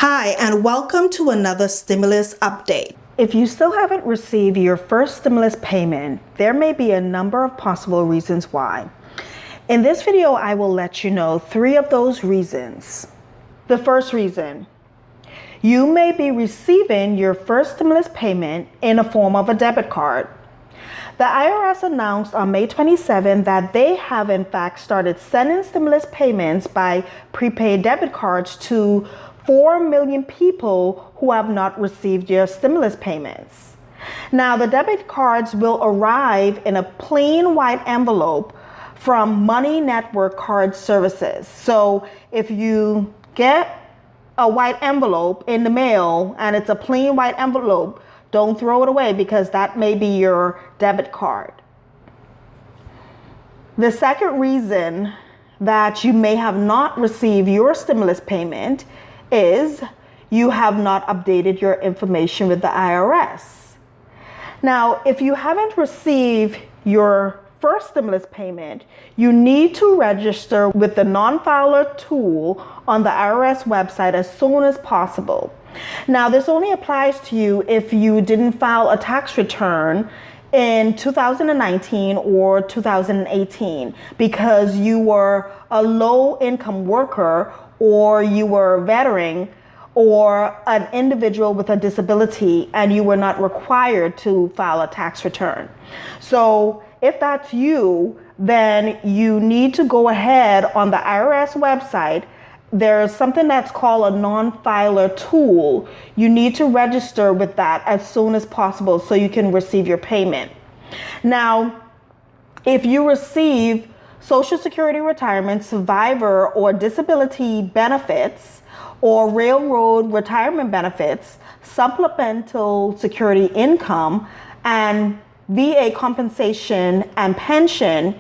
Hi, and welcome to another stimulus update. If you still haven't received your first stimulus payment, there may be a number of possible reasons why. In this video, I will let you know 3 of those reasons. The first reason, you may be receiving your first stimulus payment in the form of a debit card. The IRS announced on May 27 that they have in fact started sending stimulus payments by prepaid debit cards to 4 million people who have not received their stimulus payments. Now, the debit cards will arrive in a plain white envelope from Money Network Card Services. So if you get a white envelope in the mail and it's a plain white envelope, don't throw it away because that may be your debit card. The second reason that you may have not received your stimulus payment is you have not updated your information with the IRS. Now, if you haven't received your first stimulus payment, you need to register with the non-filer tool on the IRS website as soon as possible. Now, this only applies to you if you didn't file a tax return in 2019 or 2018 because you were a low-income worker or you were a veteran or an individual with a disability and you were not required to file a tax return. So if that's you, then you need to go ahead on the IRS website. There's something that's called a non-filer tool. You need to register with that as soon as possible so you can receive your payment. Now, if you receive Social Security retirement, survivor or disability benefits, or railroad retirement benefits, supplemental security income, and VA compensation and pension,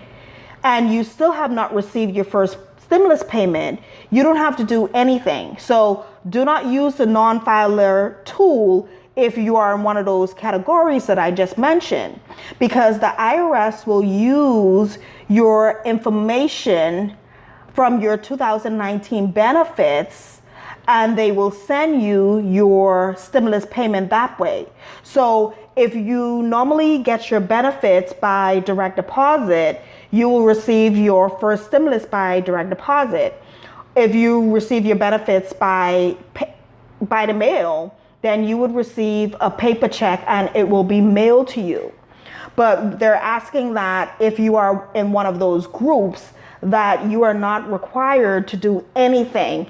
and you still have not received your first stimulus payment, you don't have to do anything. So do not use the non-filer tool if you are in one of those categories that I just mentioned, because the IRS will use your information from your 2019 benefits and they will send you your stimulus payment that way. So if you normally get your benefits by direct deposit, you will receive your first stimulus by direct deposit. If you receive your benefits by the mail, then you would receive a paper check and it will be mailed to you. But they're asking that if you are in one of those groups, that you are not required to do anything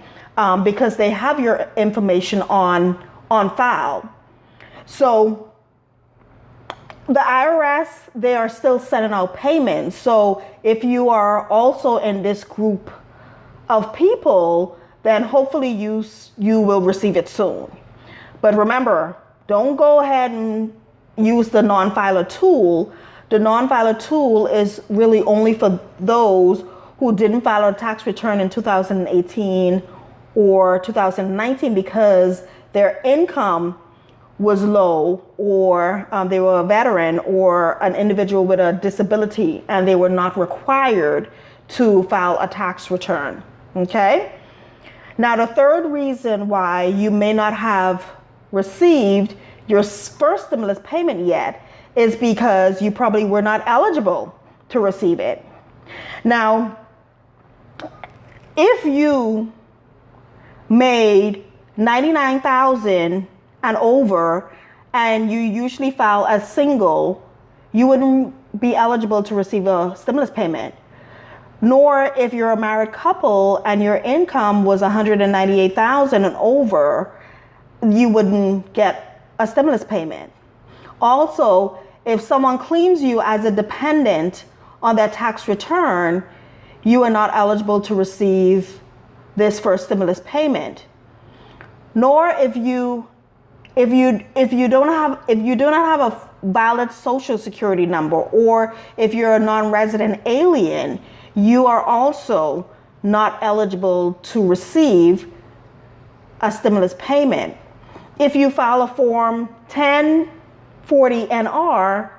because they have your information on file. So the IRS, they are still sending out payments. So if you are also in this group of people, then hopefully you will receive it soon. But remember, don't go ahead and use the non-filer tool. The non-filer tool is really only for those who didn't file a tax return in 2018 or 2019 because their income was low, or they were a veteran or an individual with a disability and they were not required to file a tax return. Okay? Now, the third reason why you may not have received your first stimulus payment yet is because you probably were not eligible to receive it. Now, if you made $99,000 and over and you usually file as single, you wouldn't be eligible to receive a stimulus payment. Nor if you're a married couple and your income was $198,000 and over, you wouldn't get a stimulus payment. Also, if someone claims you as a dependent on their tax return, you are not eligible to receive this first stimulus payment. Nor if you do not have a valid Social Security number, or if you're a non-resident alien, you are also not eligible to receive a stimulus payment. If you file a Form 1040-NR,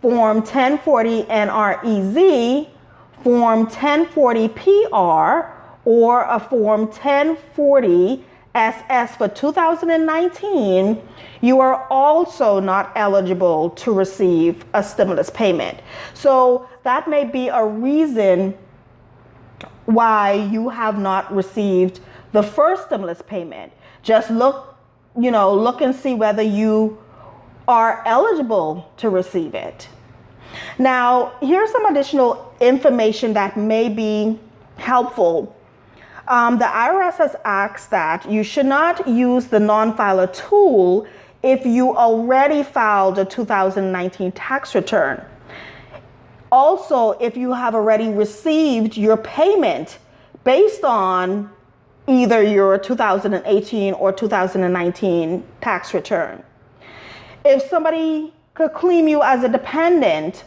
Form 1040-NREZ, Form 1040-PR, or a Form 1040 SS for 2019, you are also not eligible to receive a stimulus payment. So that may be a reason why you have not received the first stimulus payment. Just look and see whether you are eligible to receive it. Now, here's some additional information that may be helpful. The IRS has asked that you should not use the non-filer tool if you already filed a 2019 tax return. Also, if you have already received your payment based on either your 2018 or 2019 tax return. If somebody could claim you as a dependent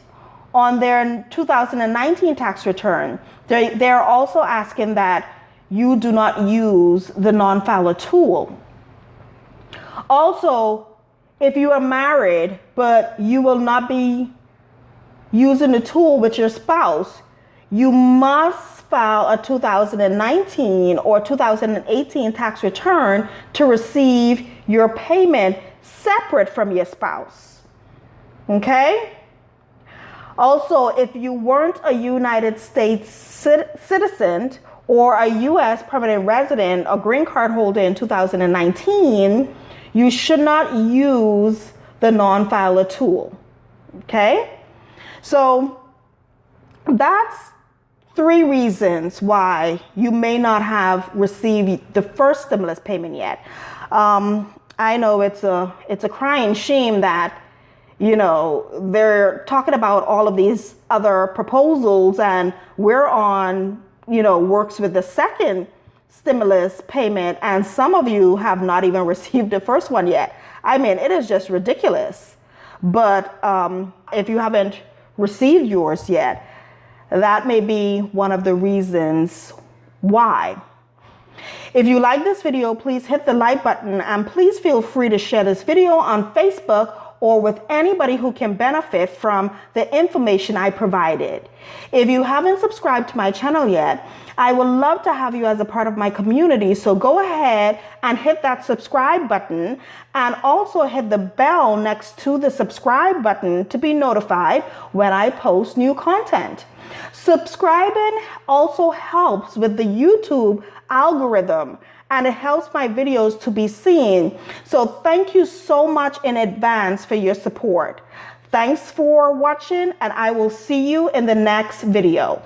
on their 2019 tax return, they're also asking that you do not use the non-filer tool. Also, if you are married, but you will not be using the tool with your spouse, you must file a 2019 or 2018 tax return to receive your payment separate from your spouse. Okay? Also, if you weren't a United States citizen or a U.S. permanent resident or green card holder in 2019, you should not use the non-filer tool. Okay? So that's 3 reasons why you may not have received the first stimulus payment yet. I know it's a crying shame that, they're talking about all of these other proposals and we're on, works with the second stimulus payment and some of you have not even received the first one yet. I mean, it is just ridiculous. But if you haven't received yours yet, that may be one of the reasons why. If you like this video, please hit the like button and please feel free to share this video on Facebook or with anybody who can benefit from the information I provided. If you haven't subscribed to my channel yet, I would love to have you as a part of my community, so go ahead and hit that subscribe button and also hit the bell next to the subscribe button to be notified when I post new content. Subscribing also helps with the YouTube algorithm and it helps my videos to be seen. So thank you so much in advance for your support. Thanks for watching and I will see you in the next video.